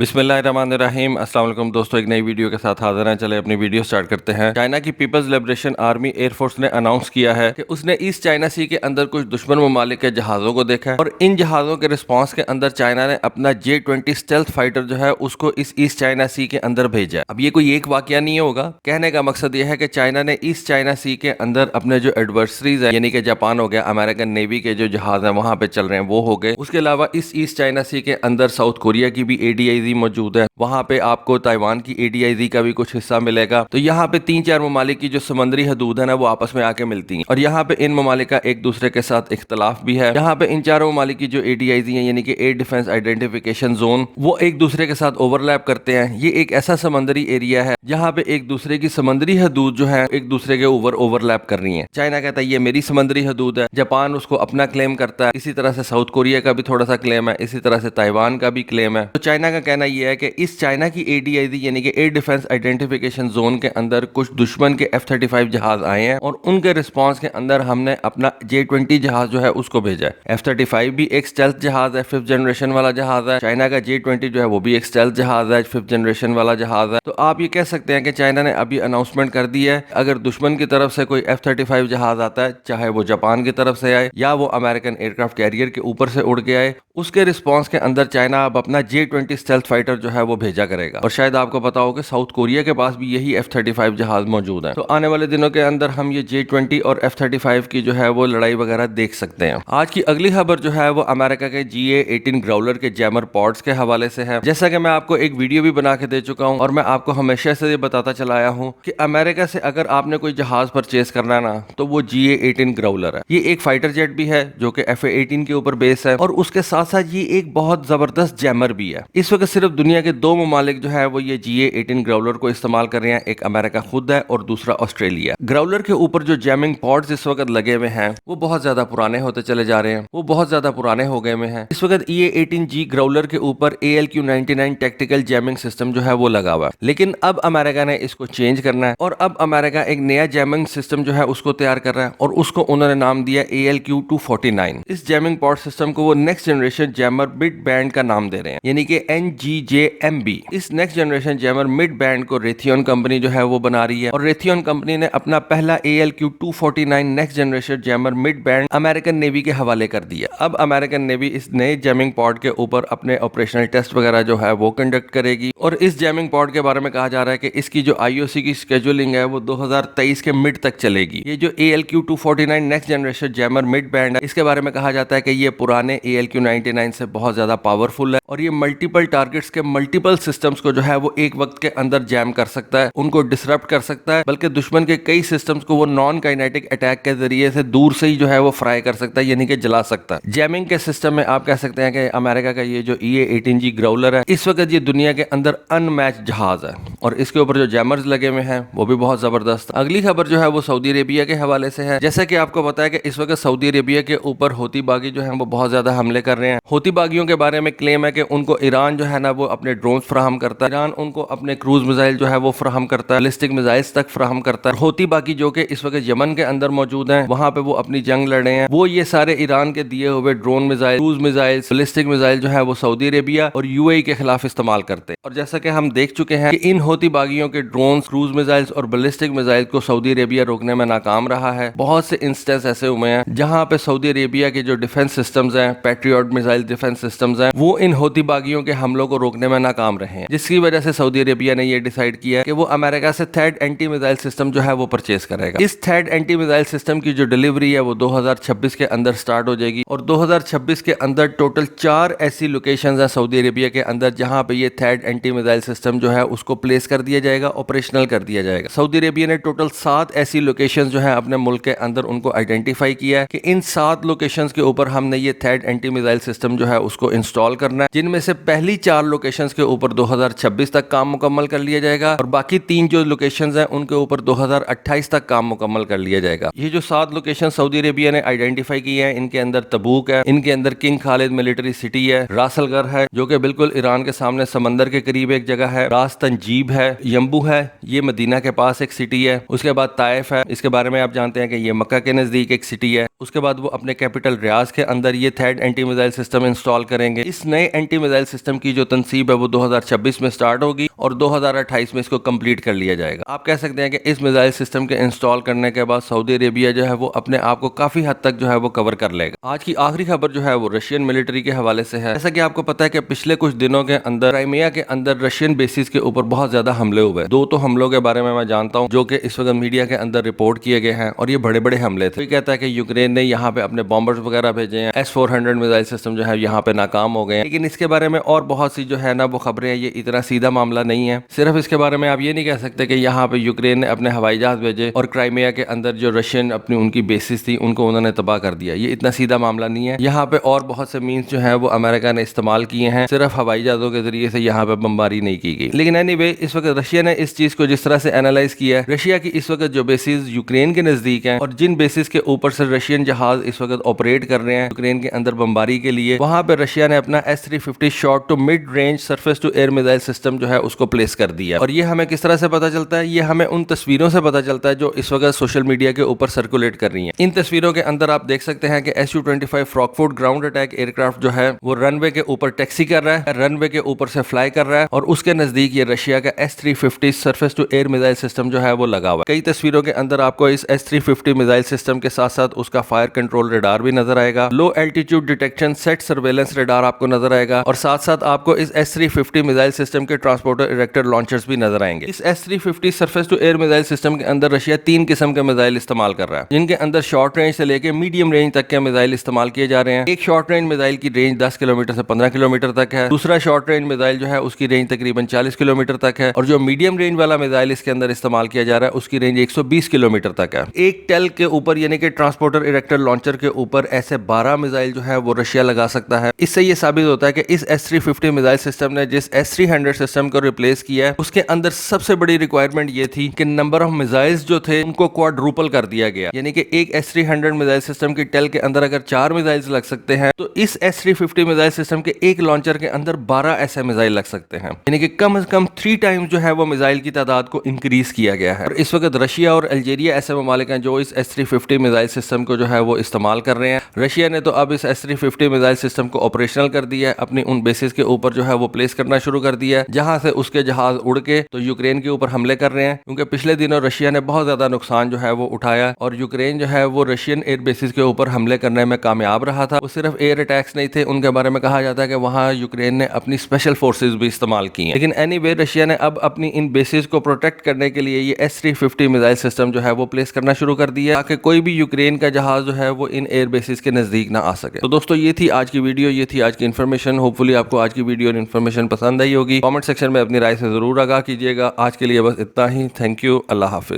बिस्मिल्लाहिर्रहमानिर्रहीम। अस्सलाम वालेकुम दोस्तों, एक नई वीडियो के साथ हाजिर हैं। चले अपनी वीडियो स्टार्ट करते हैं। चाइना की पीपल्स लिबरेशन आर्मी एयरफोर्स ने अनाउंस किया है कि उसने ईस्ट चाइना सी के अंदर कुछ दुश्मन ममालिक के जहाज़ों को देखा है और इन जहाज़ों के रिस्पांस के अंदर चाइना ने अपना J-20 स्टेल्थ फाइटर जो है उसको इस ईस्ट चाइना सी के अंदर भेजा है। अब ये कोई एक वाकया नहीं होगा। कहने का मकसद ये है कि चाइना ने ईस्ट चाइना सी के अंदर अपने जो एडवर्सरीज है, यानी कि जापान हो गया, अमेरिकन नेवी के जो जहाज है वहां पे चल रहे हैं वो हो गए। उसके अलावा इस ईस्ट चाइना सी के अंदर साउथ कोरिया की भी ADIZ मौजूद है। वहां पे आपको ताइवान की ADIZ का भी कुछ हिस्सा मिलेगा। तो यहाँ पे 3-4 ममालिक की जो समंदरी हदूद है ना वो आपस में आके मिलती हैं और यहाँ पे इन ममालिक का एक दूसरे के साथ इख्तलाफ भी है। यहाँ पे इन चारों ममालिक की जो ADIZ है, यानी कि एयर डिफेंस आइडेंटिफिकेशन जोन, वो एक दूसरे के साथ ओवरलैप करते हैं। ये एक ऐसा समंदरी एरिया है जहाँ पे एक दूसरे की समंदरी हदूद जो है एक दूसरे के ऊपर ओवरलैप कर रही है। चाइना कहता है ये मेरी समंदरी हदूद है, जापान उसको अपना क्लेम करता है, इसी तरह से साउथ कोरिया का भी थोड़ा सा क्लेम है, इसी तरह से ताइवान का भी क्लेम है। तो चाइना का कहना यह है कि इस चाइना की ADIZ यानी कि एयर डिफेंस आइडेंटिफिकेशन जोन के अंदर कुछ दुश्मन के F-35 जहाज आए हैं और उनके रिस्पांस के अंदर हमने अपना J-20 जहाज जो है उसको भेजा है। F-35 भी एक स्टेल्थ जहाज है, 5th जनरेशन वाला जहाज है। चाइना का J-20 जो है वो भी एक स्टेल्थ जहाज है, 5th जनरेशन वाला जहाज है। तो आप ये कह सकते हैं कि चाइना ने अभी अनाउंसमेंट कर दी है, अगर दुश्मन की तरफ से कोई F-35 जहाज आता है, चाहे वो जापान की तरफ से आए या वो अमेरिकन एयरक्राफ्ट कैरियर के ऊपर से उड़ के आए, उसके रिस्पांस के अंदर चाइना अब अपना J-20 स्टेल्थ फाइटर जो है वो भेजा करेगा। और शायद आपको पता हो कि साउथ कोरिया के पास भी यही F-35 जहाज मौजूद है। तो आने वाले दिनों के अंदर हम ये J-20 और F-35 की जो है वो लड़ाई वगैरह देख सकते हैं। आज की अगली खबर जो है वो अमेरिका के GA-18 ग्राउलर के जैमर पॉड्स के हवाले से है। जैसा कि मैं आपको एक वीडियो भी बना के दे चुका हूं और मैं आपको हमेशा से ये बताता चला आया हूं कि अमेरिका से अगर आपने कोई जहाज परचेज करना है ना तो वो GA-18 ग्राउलर है। ये एक फाइटर जेट भी है जो कि F-18 के ऊपर बेस है और उसके साथ साथ ये एक बहुत जबरदस्त जैमर भी है। इस वक्त सिर्फ दुनिया के 2 ममालिक जो है वो ये GA-18 ग्राउलर को इस्तेमाल कर रहे हैं, एक अमेरिका खुद है और दूसरा ऑस्ट्रेलिया। ग्राउलर के ऊपर जो जैमिंग पॉड्स इस वक्त लगे हुए हैं वो बहुत ज्यादा पुराने होते चले जा रहे हैं, वो बहुत ज्यादा पुराने हो गए हुए हैं। इस वक्त EA-18G ग्राउलर के ऊपर ALQ-99 टैक्टिकल जैमिंग सिस्टम जो है वो लगा हुआ है, लेकिन अब अमेरिका ने इसको चेंज करना है और अब अमेरिका एक नया जैमिंग सिस्टम जो है उसको तैयार कर रहा है और उसको उन्होंने नाम दिया ALQ-249। इस जैमिंग पॉड सिस्टम को वो next generation jammer mid band का नाम दे रहे हैं, यानी कि NGJMB। इस next generation jammer mid band को रेथियन कंपनी जो है वो बना रही है और रेथियन कंपनी ने अपना पहला ALQ-249 next generation jammer mid band American navy के हवाले कर दिया। अब अमेरिकन नेवी इस नए जैमिंग पॉड के ऊपर अपने ऑपरेशनल टेस्ट वगैरह जो है वो कंडक्ट करेगी और इस जैमिंग पॉड के बारे में कहा जा रहा है कि इसकी जो IOC की शेड्यूलिंग है वो 2023 के मिड तक चलेगी। ये जो ALQ-249 next generation jammer mid band है, इसके बारे में कहा जाता है कि ये पुराने ALQ-99 से बहुत ज्यादा पावरफुल है और ये मल्टीपल टारगेट्स के मल्टीपल सिस्टम्स को जो है वो एक वक्त के अंदर जैम कर सकता है, उनको डिसरप्ट कर सकता है, बल्कि दुश्मन के कई सिस्टम्स को वो नॉन काइनेटिक अटैक के जरिए से दूर से ही जो है वो फ्राई कर सकता है, यानी कि जला सकता है। जैमिंग के सिस्टम में आप कह सकते हैं कि अमेरिका का ये जो EA-18G ग्राउलर है इस वक्त ये दुनिया के अंदर अनमैच जहाज है और इसके ऊपर जो जैमर्स लगे हुए हैं वो भी बहुत जबरदस्त। अगली खबर जो है वो सऊदी अरेबिया के हवाले से है। जैसा कि आपको पता है कि इस वक्त सऊदी अरेबिया के ऊपर हौती बागी जो है वो बहुत ज्यादा हमले कर रहे हैं। हौती बागियों के बारे में क्लेम है कि उनको ईरान जो है ना वो अपने ड्रोन फराहम करता है, ईरान उनको अपने क्रूज मिसाइल जो है वो फराहम करता है, बैलिस्टिक मिसाइल्स तक फराहम करता है। हौती बागी जो कि इस वक्त यमन के अंदर मौजूद हैं, वहां पे वो अपनी जंग लड़ रहे हैं, वो ये सारे ईरान के दिए हुए drone missile, cruise missile, ballistic missile जो है वो सऊदी अरेबिया और UAE के खिलाफ इस्तेमाल करते हैं। और जैसा कि हम देख चुके हैं कि इन हौती बागियों के ड्रोन, क्रूज मिसाइल्स और बैलिस्टिक मिसाइल को सऊदी अरेबिया रोकने में नाकाम रहा है। बहुत से इंस्टेंस ऐसे हुए हैं जहां पे सऊदी अरेबिया के जो डिफेंस सिस्टम्स हैं, पैट्रियट मिसाइल डिफेंस सिस्टम्स हैं, वो इन हौती बागियों के हमलों को रोकने में नाकाम रहे हैं, जिसकी वजह से सऊदी अरेबिया ने ये डिसाइड किया कि वो अमेरिका से थर्ड एंटी मिसाइल सिस्टम जो है वो परचेज करेगा। इस थर्ड एंटी मिसाइल सिस्टम की जो डिलीवरी है वो 2026 के अंदर स्टार्ट हो जाएगी और 2026 के अंदर टोटल 4 ऐसी लोकेशंस हैं सऊदी अरेबिया के अंदर जहां पे ये थर्ड एंटी मिसाइल सिस्टम जो है उसको प्लेस कर दिया जाएगा, ऑपरेशनल कर दिया जाएगा। सऊदी अरेबिया ने टोटल 7 ऐसी लोकेशंस जो है अपने मुल्क के अंदर उनको आइडेंटिफाई किया है कि इन 7 लोकेशंस के ऊपर हमने ये थर्ड एंटी मिसाइल सिस्टम जो है उसको इंस्टॉल करना है, जिनमें से पहली 4 लोकेशंस के ऊपर 2026 तक काम मुकम्मल कर लिया जाएगा और बाकी 3 जो लोकेशंस हैं उनके ऊपर 2028 तक काम मुकम्मल कर लिया जाएगा। ये जो 7 लोकेशन सऊदी अरेबिया ने आइडेंटिफाई की है, इनके अंदर तबूक है, इनके अंदर किंग खालिद मिलिट्री सिटी है, रासलगर है जो कि बिल्कुल ईरान के सामने समंदर के करीब एक जगह है, रास तंजीब है, यम्बू है, ये मदीना के पास एक सिटी है, उसके बाद ताइफ है, इसके बारे में आप जानते हैं कि ये मक्का के नजदीक एक सिटी है। उसके बाद वो अपने कैपिटल रियाज के अंदर ये third anti missile system install करेंगे। इस नए एंटी मिसाइल सिस्टम की जो तनसीब है वो 2026 में स्टार्ट होगी और 2028 में इसको कंप्लीट कर लिया जाएगा। आप कह सकते हैं कि इस मिसाइल सिस्टम के इंस्टॉल करने के बाद सऊदी अरेबिया जो है वो अपने आप को काफी हद तक जो है वो कवर कर लेगा। आज की आखिरी खबर जो है वो रशियन मिलिट्री के हवाले से है। जैसा कि आपको पता है कि पिछले कुछ दिनों के अंदर क्राइमिया के अंदर रशियन बेसिस के ऊपर बहुत ज्यादा हमले हुए। दो तो हमलों के बारे में मैं जानता हूँ जो कि इस वक्त मीडिया के अंदर रिपोर्ट किए गए हैं और ये बड़े बड़े हमले थे। कहता है कि यूक्रेन ने यहाँ पे अपने बॉम्बर्स वगैरह भेजे हैं, S-400 मिसाइल सिस्टम जो है यहाँ पे नाकाम हो गए हैं। लेकिन इसके बारे में और बहुत सी जो है ना वो खबरें हैं, ये इतना सीधा मामला नहीं है। सिर्फ इसके बारे में आप ये नहीं कह सकते कि यहाँ पे यूक्रेन ने अपने हवाई जहाज भेजे और क्राइमिया के अंदर जो रशियन अपनी उनकी बेसिस थी उनको उन्होंने तबाह कर दिया। ये इतना सीधा मामला नहीं है। यहाँ पे और बहुत से मीन्स जो है वो अमेरिका ने इस्तेमाल किए हैं, सिर्फ हवाई जहाजों के जरिए से यहाँ पे बमबारी नहीं की गई। लेकिन एनीवे इस वक्त रशिया ने इस चीज को जिस तरह से एनालाइज किया है, रशिया की इस वक्त जो बेसिस यूक्रेन के नजदीक हैं और जिन बेसिस के ऊपर से रशियन जहाज इस वक्त ऑपरेट कर रहे हैं यूक्रेन के अंदर बमबारी के लिए, वहां पे रशिया ने अपना S-350 short to mid range surface to air missile system जो है उसको प्लेस कर दिया। और ये हमें किस तरह से पता चलता है? ये हमें उन तस्वीरों से पता चलता है जो इस वक्त सोशल मीडिया के ऊपर सर्कुलेट कर रही हैं। इन तस्वीरों के अंदर आप देख सकते हैं कि Su-25 फ्रॉकफोर्ट ग्राउंड अटैक एयरक्राफ्ट जो है वो रनवे के ऊपर टैक्सी कर रहा है, रनवे के ऊपर से फ्लाई कर रहा है और उसके नजदीक ये रशिया का S-350 surface to air missile system जो है वो लगा हुआ है। कई तस्वीरों के अंदर आपको इस S-350 मिसाइल सिस्टम के साथ साथ उसका फायर कंट्रोल रडार भी नजर आएगा, low altitude detection set surveillance radar आपको नजर आएगा और साथ साथ आपको इस S-350 मिसाइल सिस्टम के ट्रांसपोर्टर इरेक्टर लॉन्चर्स भी नजर आएंगे। इस S-350 surface to air missile system के अंदर रशिया 3 किस्म के मिसाइल इस्तेमाल कर रहा है, जिनके अंदर शॉर्ट रेंज से लेकर मीडियम रेंज तक के मिसाइल इस्तेमाल किए जा रहे हैं। एक शॉर्ट रेंज मिसाइल की रेंज 10 किलोमीटर से 15 किलोमीटर तक है, दूसरा शॉर्ट रेंज मिसाइल जो है उसकी रेंज तकरीबन 40 किलोमीटर तक है और जो मीडियम रेंज वाला मिसाइल इसके अंदर इस्तेमाल किया जा रहा है उसकी रेंज 120 किलोमीटर तक है। एक टेल के ऊपर यानी कि ट्रांसपोर्टर इरेक्टर लॉन्चर के ऊपर ऐसे 12 मिसाइल जो है वो रशिया लगा सकता है। इससे ये साबित होता है कि इस S-350 मिसाइल सिस्टम ने जिस S-300 सिस्टम को रिप्लेस किया है उसके अंदर सबसे बड़ी रिक्वायरमेंट ये थी कि नंबर ऑफ मिसाइल्स जो थे उनको क्वाड्रुपल कर दिया गया, यानी कि एक S-300 मिसाइल सिस्टम की टेल के अंदर अगर 4 मिसाइल्स लग सकते हैं तो इस S-350 मिसाइल सिस्टम के एक लॉन्चर के अंदर 12 ऐसे मिसाइल लग सकते हैं, यानी कि कम से कम 3 टाइम्स जो है वो मिसाइल की तादाद को इंक्रीज किया गया है। और इस वक्त रशिया और अल्जीरिया ऐसे ममालिक हैं जो इस S-350 मिसाइल सिस्टम को जो है वो इस्तेमाल कर रहे हैं। रशिया ने तो अब इस S-350 मिसाइल सिस्टम को ऑपरेशनल कर दिया है, अपनी उन बेसिस के ऊपर जो है वो प्लेस करना शुरू कर दिया है जहां से उसके जहाज उड़ के तो यूक्रेन के ऊपर हमले कर रहे हैं, क्योंकि पिछले दिनों रशिया ने बहुत ज्यादा नुकसान जो है वो उठाया और यूक्रेन जो है वो रशियन एयर बेसिस के ऊपर हमले करने में कामयाब रहा था। वो सिर्फ एयर अटैक्स नहीं थे, उनके बारे में कहा जाता है कि वहां यूक्रेन ने अपनी स्पेशल फोर्सेज भी इस्तेमाल की हैं। लेकिन एनीवे रशिया ने अब अपनी इन बेसिस को प्रोटेक्ट करने के लिए ये S-350 मिसाइल सिस्टम जो है वो प्लेस करना शुरू कर दिया ताकि कोई भी यूक्रेन का जहाज जो है वो इन एयर बेसिस के नजदीक ना आ सके। तो दोस्तों ये थी आज की वीडियो, ये थी आज की इन्फॉर्मेशन। होपफुली आपको आज की वीडियो और इन्फॉर्मेशन पसंद आई होगी। कमेंट सेक्शन में अपनी राय से जरूर आगाह कीजिएगा। आज के लिए बस इतना ही। Thank you. Allah Hafiz.